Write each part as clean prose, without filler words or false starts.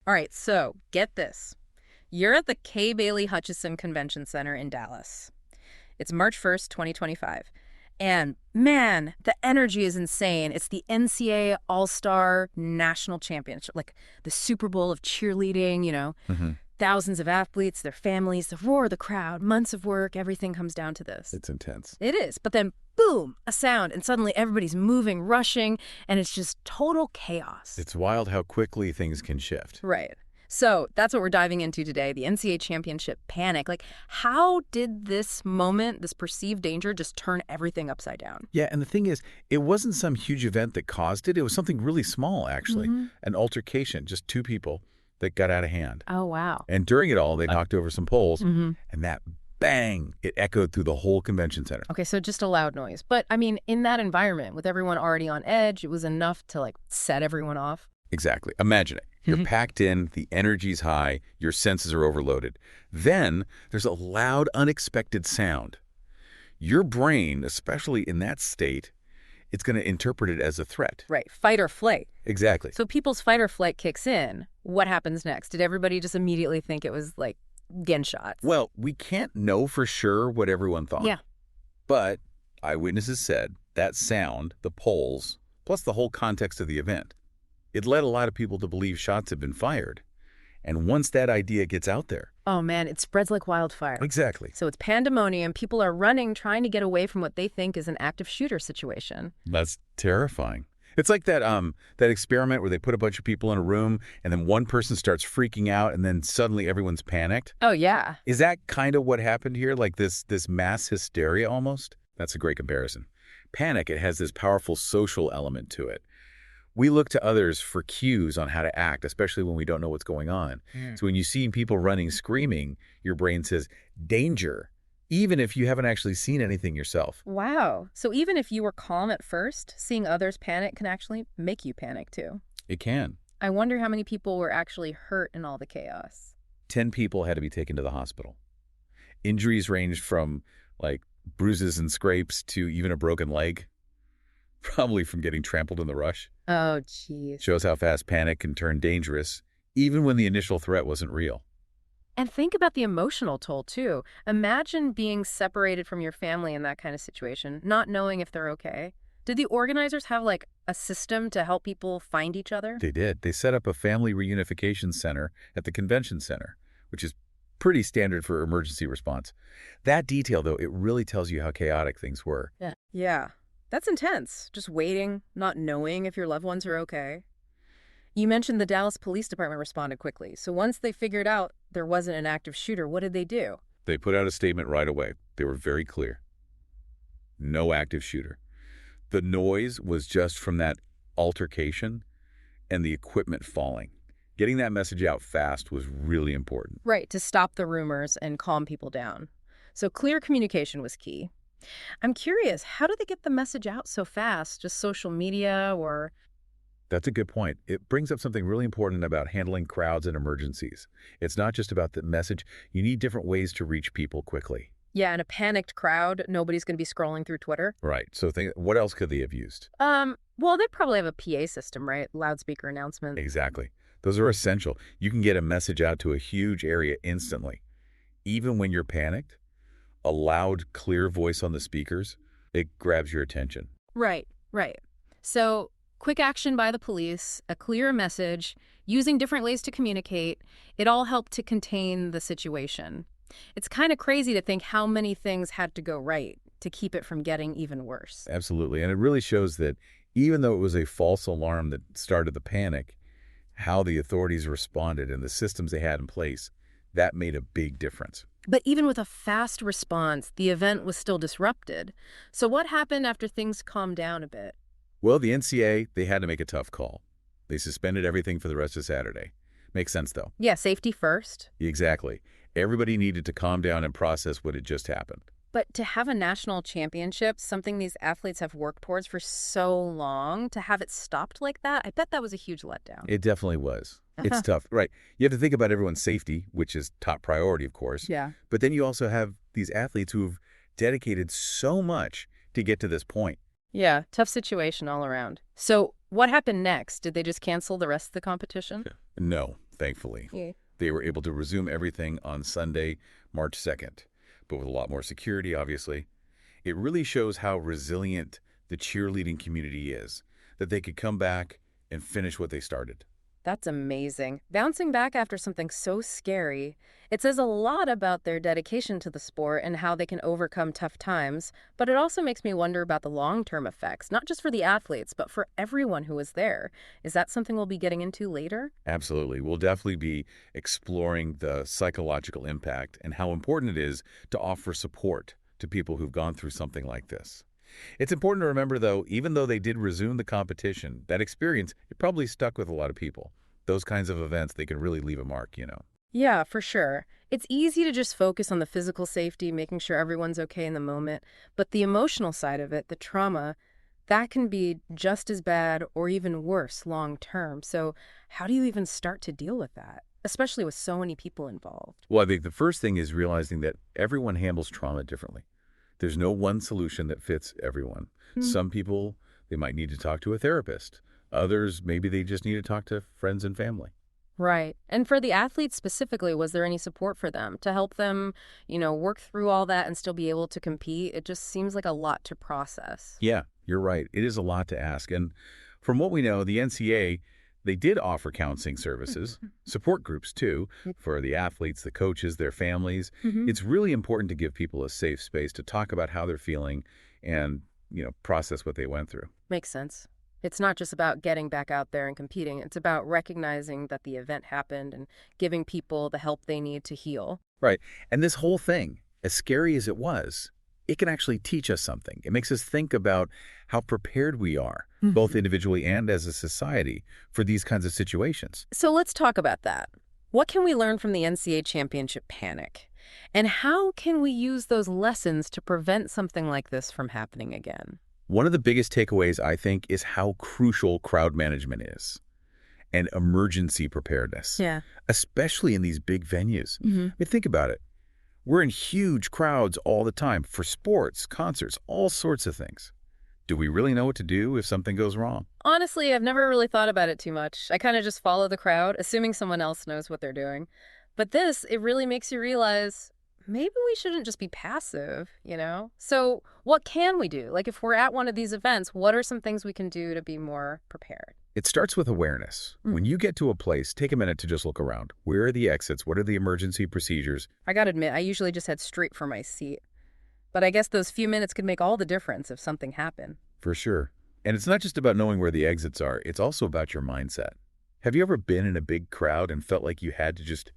All right, so get this. You're at the Kay Bailey Hutchison Convention Center in Dallas. It's March 1st, 2025. And man, the energy is insane. It's the NCA All-Star National Championship, like the Super Bowl of cheerleading, Hmm. thousands of athletes, their families, the roar of the crowd, months of work, everything comes down to this. It's intense. It is. But then, boom, a sound, and suddenly everybody's moving, rushing, and it's just total chaos. It's wild how quickly things can shift. Right. So that's what we're diving into today, the NCAA championship panic. Like, how did this moment, this perceived danger, just turn everything upside down? Yeah, and the thing is, it wasn't some huge event that caused it. It was something really small, actually. An altercation, just two people that got out of hand. Oh, wow. And during it all, they knocked over some poles, Mm-hmm. and that bang, it echoed through the whole convention center. Okay, so just a loud noise. But, I mean, in that environment, with everyone already on edge, it was enough to, like, set everyone off? Exactly. Imagine it. You're packed in, the energy's high, your senses are overloaded. Then there's a loud, unexpected sound. Your brain, especially in that state, it's going to interpret it as a threat. Right, fight or flight. Exactly. So people's fight or flight kicks in. What happens next? Did everybody just immediately think it was, like, gunshots? Well, we can't know for sure what everyone thought. Yeah. But eyewitnesses said that sound, the poles, plus the whole context of the event, it led a lot of people to believe shots had been fired. And once that idea gets out there... Oh, man, it spreads like wildfire. Exactly. So it's pandemonium. People are running, trying to get away from what they think is an active shooter situation. That's terrifying. It's like that experiment where they put a bunch of people in a room and then one person starts freaking out and then suddenly everyone's panicked. Oh, yeah. Is that kind of what happened here? Like this mass hysteria almost? That's a great comparison. Panic, it has this powerful social element to it. We look to others for cues on how to act, especially when we don't know what's going on. So when you see people running, screaming, your brain says, danger, even if you haven't actually seen anything yourself. Wow. So even if you were calm at first, seeing others panic can actually make you panic too. It can. I wonder how many people were actually hurt in all the chaos. 10 people had to be taken to the hospital. Injuries ranged from, like, bruises and scrapes to even a broken leg. Probably from getting trampled in the rush. Oh, geez. Shows how fast panic can turn dangerous, even when the initial threat wasn't real. And think about the emotional toll, too. Imagine being separated from your family in that kind of situation, not knowing if they're okay. Did the organizers have, like, a system to help people find each other? They did. They set up a family reunification center at the convention center, which is pretty standard for emergency response. That detail, though, it really tells you how chaotic things were. Yeah. That's intense. Just waiting, not knowing if your loved ones are okay. You mentioned the Dallas Police Department responded quickly. So once they figured out there wasn't an active shooter, what did they do? They put out a statement right away. They were very clear. No active shooter. The noise was just from that altercation and the equipment falling. Getting that message out fast was really important. Right, to stop the rumors and calm people down. So clear communication was key. I'm curious, how did they get the message out so fast? Just social media or... That's a good point. It brings up something really important about handling crowds and emergencies. It's not just about the message. You need different ways to reach people quickly. Yeah, in a panicked crowd, nobody's going to be scrolling through Twitter. Right. So what else could they have used? Well, they probably have a PA system, right? Loudspeaker announcement. Exactly. Those are essential. You can get a message out to a huge area instantly. Even when you're panicked, a loud, clear voice on the speakers, it grabs your attention. Right. So quick action by the police, a clear message, using different ways to communicate, it all helped to contain the situation. It's kind of crazy to think how many things had to go right to keep it from getting even worse. Absolutely. And it really shows that even though it was a false alarm that started the panic, how the authorities responded and the systems they had in place, that made a big difference. But even with a fast response, the event was still disrupted. So what happened after things calmed down a bit? Well, the NCA, they had to make a tough call. They suspended everything for the rest of Saturday. Makes sense, though. Yeah, safety first. Exactly. Everybody needed to calm down and process what had just happened. But to have a national championship, something these athletes have worked towards for so long, to have it stopped like that, I bet that was a huge letdown. It definitely was. It's tough, right? You have to think about everyone's safety, which is top priority, of course. Yeah. But then you also have these athletes who've dedicated so much to get to this point. Yeah, tough situation all around. So what happened next? Did they just cancel the rest of the competition? No. thankfully. Yeah. They were able to resume everything on Sunday, March 2nd, but with a lot more security, obviously. It really shows how resilient the cheerleading community is, that they could come back and finish what they started. That's amazing. Bouncing back after something so scary, it says a lot about their dedication to the sport and how they can overcome tough times, but it also makes me wonder about the long-term effects, not just for the athletes, but for everyone who was there. Is that something we'll be getting into later? Absolutely. We'll definitely be exploring the psychological impact and how important it is to offer support to people who've gone through something like this. It's important to remember, though, even though they did resume the competition, that experience, it probably stuck with a lot of people. Those kinds of events, they can really leave a mark. Yeah, for sure. It's easy to just focus on the physical safety, making sure everyone's okay in the moment, but the emotional side of it, the trauma, that can be just as bad or even worse long term. So, how do you even start to deal with that, especially with so many people involved? Well, I think the first thing is realizing that everyone handles trauma differently. There's no one solution that fits everyone. Hmm. Some people, they might need to talk to a therapist. Others, maybe they just need to talk to friends and family. Right. And for the athletes specifically, was there any support for them to help them, work through all that and still be able to compete? It just seems like a lot to process. Yeah, you're right. It is a lot to ask. And from what we know, the NCA, they did offer counseling services, support groups too, for the athletes, the coaches, their families. Hmm. It's really important to give people a safe space to talk about how they're feeling and, process what they went through. Makes sense. It's not just about getting back out there and competing. It's about recognizing that the event happened and giving people the help they need to heal. Right. And this whole thing, as scary as it was, it can actually teach us something. It makes us think about how prepared we are, both individually and as a society, for these kinds of situations. So let's talk about that. What can we learn from the NCAA championship panic? And how can we use those lessons to prevent something like this from happening again? One of the biggest takeaways, I think, is how crucial crowd management is and emergency preparedness, Yeah. especially in these big venues. I mean, think about it. We're in huge crowds all the time for sports, concerts, all sorts of things. Do we really know what to do if something goes wrong? Honestly, I've never really thought about it too much. I kind of just follow the crowd, assuming someone else knows what they're doing. But this, it really makes you realize maybe we shouldn't just be passive? So what can we do? Like if we're at one of these events, what are some things we can do to be more prepared? It starts with awareness. When you get to a place, take a minute to just look around. Where are the exits? What are the emergency procedures? I gotta admit, I usually just head straight for my seat. But I guess those few minutes could make all the difference if something happened. For sure. And it's not just about knowing where the exits are. It's also about your mindset. Have you ever been in a big crowd and felt like you had to just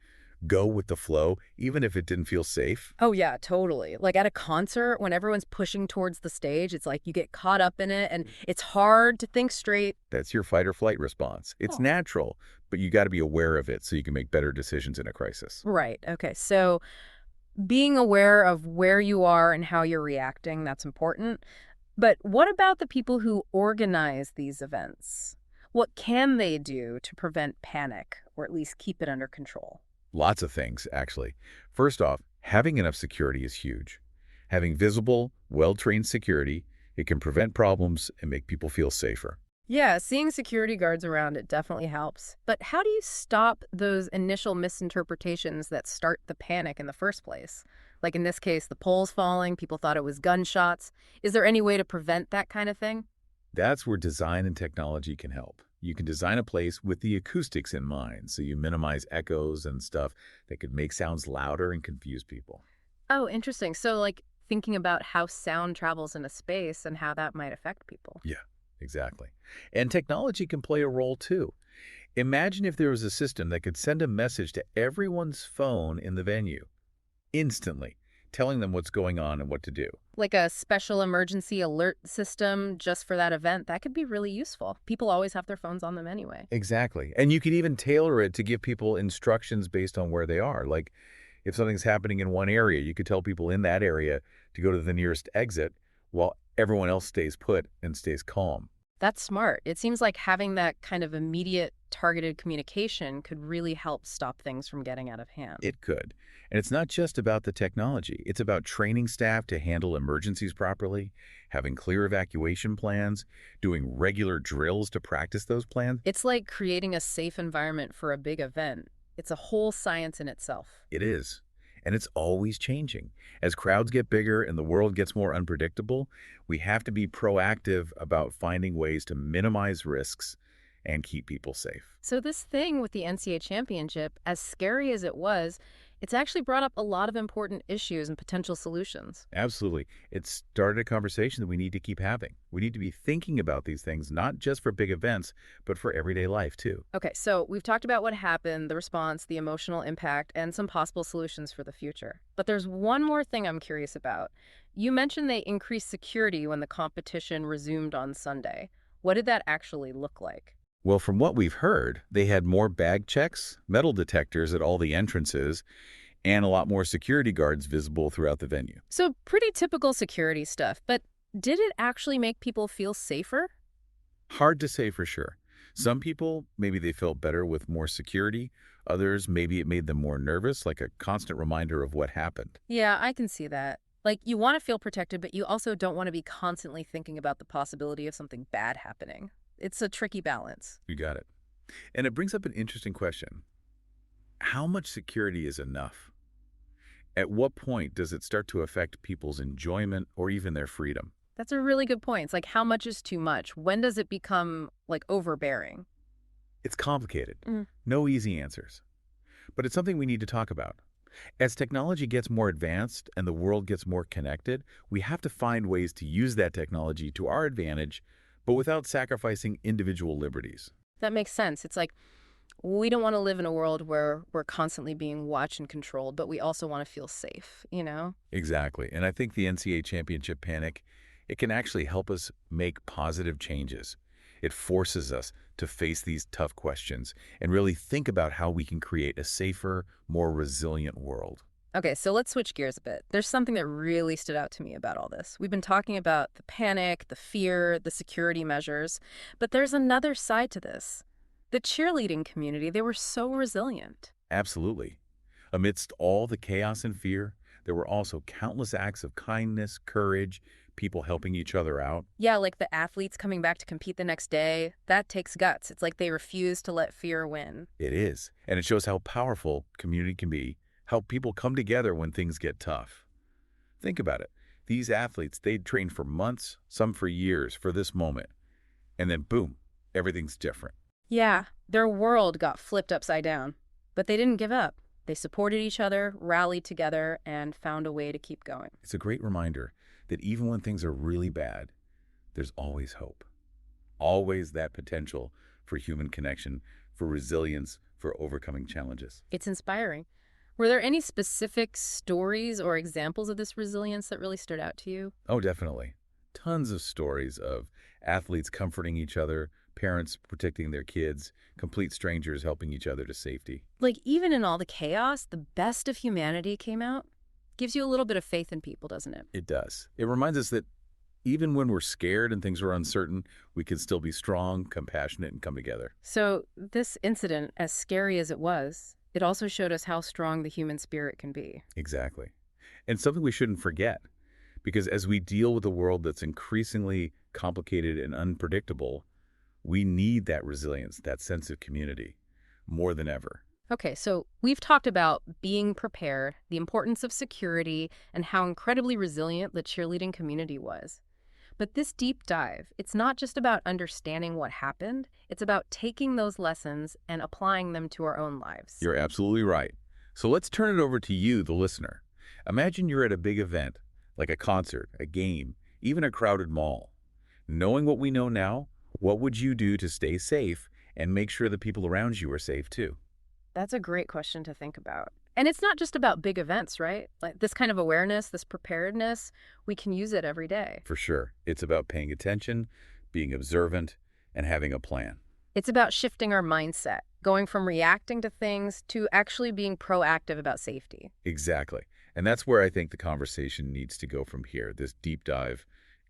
go with the flow, even if it didn't feel safe? Oh yeah, totally. Like at a concert, when everyone's pushing towards the stage, it's like you get caught up in it and it's hard to think straight. That's your fight or flight response. It's Oh. natural, but you got to be aware of it so you can make better decisions in a crisis. Right. Okay. So being aware of where you are and how you're reacting, that's important. But what about the people who organize these events? What can they do to prevent panic or at least keep it under control? Lots of things, actually. First off, having enough security is huge. Having visible, well-trained security, it can prevent problems and make people feel safer. Yeah, seeing security guards around it definitely helps. But how do you stop those initial misinterpretations that start the panic in the first place? Like in this case, the poles falling, people thought it was gunshots. Is there any way to prevent that kind of thing? That's where design and technology can help. You can design a place with the acoustics in mind, so you minimize echoes and stuff that could make sounds louder and confuse people. Oh, interesting. So like thinking about how sound travels in a space and how that might affect people. Yeah, exactly. And technology can play a role too. Imagine if there was a system that could send a message to everyone's phone in the venue instantly, telling them what's going on and what to do. Like a special emergency alert system just for that event, that could be really useful. People always have their phones on them anyway. Exactly. And you could even tailor it to give people instructions based on where they are. Like if something's happening in one area, you could tell people in that area to go to the nearest exit while everyone else stays put and stays calm. That's smart. It seems like having that kind of immediate targeted communication could really help stop things from getting out of hand. It could. And it's not just about the technology. It's about training staff to handle emergencies properly, having clear evacuation plans, doing regular drills to practice those plans. It's like creating a safe environment for a big event, It's a whole science in itself. It is. And it's always changing. As crowds get bigger and the world gets more unpredictable, we have to be proactive about finding ways to minimize risks and keep people safe. So this thing with the NCA championship, as scary as it was, it's actually brought up a lot of important issues and potential solutions. Absolutely. It started a conversation that we need to keep having. We need to be thinking about these things, not just for big events, but for everyday life, too. Okay, so we've talked about what happened, the response, the emotional impact, and some possible solutions for the future. But there's one more thing I'm curious about. You mentioned they increased security when the competition resumed on Sunday. What did that actually look like? Well, from what we've heard, they had more bag checks, metal detectors at all the entrances, and a lot more security guards visible throughout the venue. So pretty typical security stuff, but did it actually make people feel safer? Hard to say for sure. Some people, maybe they felt better with more security. Others, maybe it made them more nervous, like a constant reminder of what happened. Yeah, I can see that. Like, you want to feel protected, but you also don't want to be constantly thinking about the possibility of something bad happening. It's a tricky balance. You got it. And it brings up an interesting question. How much security is enough? At what point does it start to affect people's enjoyment or even their freedom? That's a really good point. It's like, how much is too much? When does it become, like, overbearing? It's complicated. Mm. No easy answers. But it's something we need to talk about. As technology gets more advanced and the world gets more connected, we have to find ways to use that technology to our advantage, but without sacrificing individual liberties. That makes sense. It's like, we don't want to live in a world where we're constantly being watched and controlled, but we also want to feel safe, you know? Exactly. And I think the NCAA championship panic, it can actually help us make positive changes. It forces us to face these tough questions and really think about how we can create a safer, more resilient world. Okay, so let's switch gears a bit. There's something that really stood out to me about all this. We've been talking about the panic, the fear, the security measures, but there's another side to this. The cheerleading community, they were so resilient. Absolutely. Amidst all the chaos and fear, there were also countless acts of kindness, courage, people helping each other out. Yeah, like the athletes coming back to compete the next day. That takes guts. It's like they refuse to let fear win. It is. And it shows how powerful community can be, how people come together when things get tough. Think about it. These athletes, they'd trained for months, some for years, for this moment. And then boom, everything's different. Yeah, their world got flipped upside down. But they didn't give up. They supported each other, rallied together, and found a way to keep going. It's a great reminder that even when things are really bad, there's always hope. Always that potential for human connection, for resilience, for overcoming challenges. It's inspiring. Were there any specific stories or examples of this resilience that really stood out to you? Oh, definitely. Tons of stories of athletes comforting each other, parents protecting their kids, complete strangers helping each other to safety. Like, even in all the chaos, the best of humanity came out? Gives you a little bit of faith in people, doesn't it? It does. It reminds us that even when we're scared and things are uncertain, we can still be strong, compassionate, and come together. So this incident, as scary as it was, it also showed us how strong the human spirit can be. Exactly. And something we shouldn't forget, because as we deal with a world that's increasingly complicated and unpredictable, we need that resilience, that sense of community, more than ever. Okay, so we've talked about being prepared, the importance of security, and how incredibly resilient the cheerleading community was. But this deep dive, it's not just about understanding what happened, it's about taking those lessons and applying them to our own lives. You're absolutely right. So let's turn it over to you, the listener. Imagine you're at a big event, like a concert, a game, even a crowded mall. Knowing what we know now, what would you do to stay safe and make sure the people around you are safe too? That's a great question to think about. And it's not just about big events, right? Like this kind of awareness, this preparedness, we can use it every day. For sure. It's about paying attention, being observant, and having a plan. It's about shifting our mindset, going from reacting to things to actually being proactive about safety. Exactly. And that's where I think the conversation needs to go from here, this deep dive.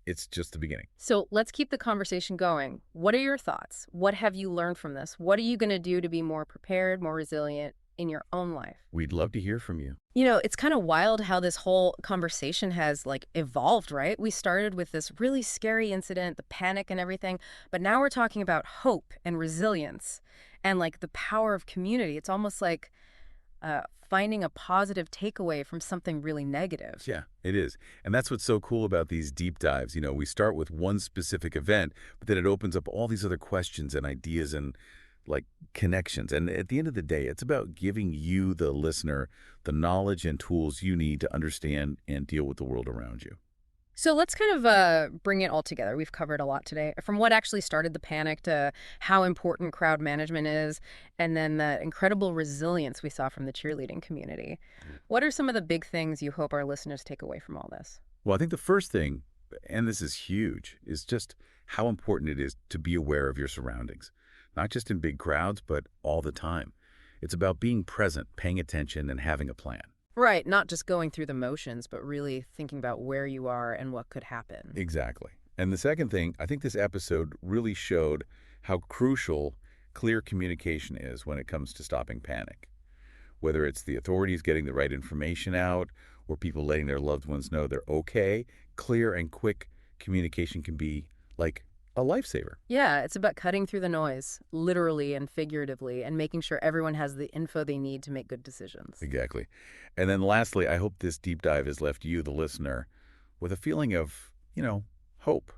It's just the beginning. So let's keep the conversation going. What are your thoughts? What have you learned from this? What are you going to do to be more prepared, more resilient in your own life? We'd love to hear from you. You know, it's kind of wild how this whole conversation has like evolved, right? We started with this really scary incident, the panic and everything, but now we're talking about hope and resilience and like the power of community. It's almost like finding a positive takeaway from something really negative. Yeah, it is. And that's what's so cool about these deep dives. You know, we start with one specific event, but then it opens up all these other questions and ideas and like connections. And at the end of the day, it's about giving you, the listener, the knowledge and tools you need to understand and deal with the world around you. So let's kind of bring it all together. We've covered a lot today, from what actually started the panic to how important crowd management is, and then the incredible resilience we saw from the cheerleading community. What are some of the big things you hope our listeners take away from all this? Well, I think the first thing, and this is huge, is just how important it is to be aware of your surroundings, not just in big crowds, but all the time. It's about being present, paying attention, and having a plan. Right, not just going through the motions, but really thinking about where you are and what could happen. Exactly. And the second thing, I think this episode really showed how crucial clear communication is when it comes to stopping panic. Whether it's the authorities getting the right information out or people letting their loved ones know they're okay, clear and quick communication can be like a lifesaver. Yeah, it's about cutting through the noise, literally and figuratively, and making sure everyone has the info they need to make good decisions. Exactly. And then lastly, I hope this deep dive has left you, the listener, with a feeling of, hope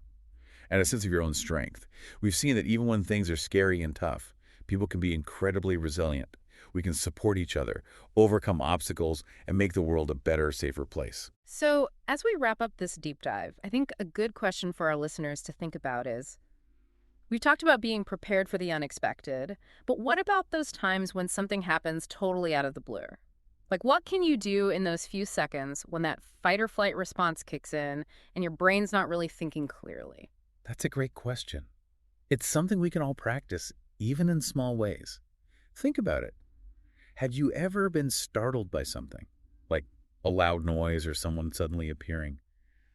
and a sense of your own strength. We've seen that even when things are scary and tough, people can be incredibly resilient. We can support each other, overcome obstacles, and make the world a better, safer place. So, as we wrap up this deep dive, I think a good question for our listeners to think about is, we've talked about being prepared for the unexpected, but what about those times when something happens totally out of the blue? Like, what can you do in those few seconds when that fight or flight response kicks in and your brain's not really thinking clearly? That's a great question. It's something we can all practice, even in small ways. Think about it. Have you ever been startled by something, like a loud noise or someone suddenly appearing?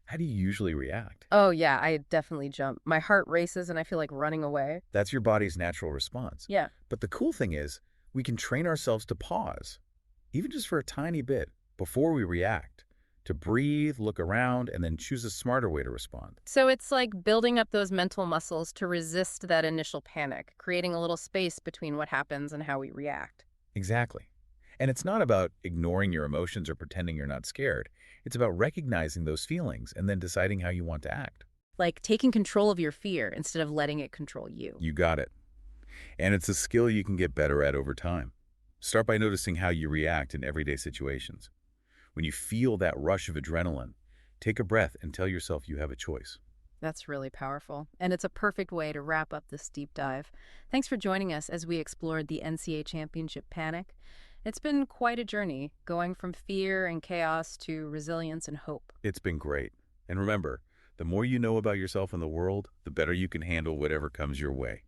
How do you usually react? Oh, yeah, I definitely jump. My heart races and I feel like running away. That's your body's natural response. Yeah. But the cool thing is, we can train ourselves to pause, even just for a tiny bit, before we react, to breathe, look around, and then choose a smarter way to respond. So it's like building up those mental muscles to resist that initial panic, creating a little space between what happens and how we react. Exactly. And it's not about ignoring your emotions or pretending you're not scared. It's about recognizing those feelings and then deciding how you want to act. Like taking control of your fear instead of letting it control you. You got it. And it's a skill you can get better at over time. Start by noticing how you react in everyday situations. When you feel that rush of adrenaline, take a breath and tell yourself you have a choice. That's really powerful. And it's a perfect way to wrap up this deep dive. Thanks for joining us as we explored the NCA Championship panic. It's been quite a journey, going from fear and chaos to resilience and hope. It's been great. And remember, the more you know about yourself and the world, the better you can handle whatever comes your way.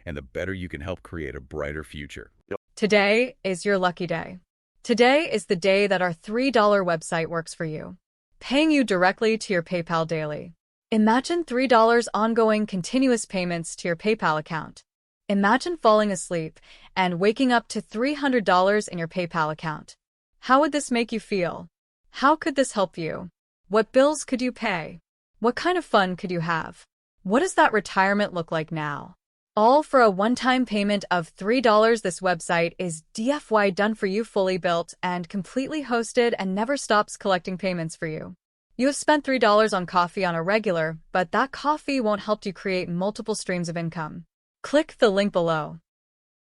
And the better you can help create a brighter future. Today is your lucky day. Today is the day that our $3 website works for you, paying you directly to your PayPal daily. Imagine $3 ongoing continuous payments to your PayPal account. Imagine falling asleep and waking up to $300 in your PayPal account. How would this make you feel? How could this help you? What bills could you pay? What kind of fun could you have? What does that retirement look like now? All for a one-time payment of $3. This website is DFY done for you, fully built and completely hosted, and never stops collecting payments for you. You have spent $3 on coffee on a regular, but that coffee won't help you create multiple streams of income. Click the link below.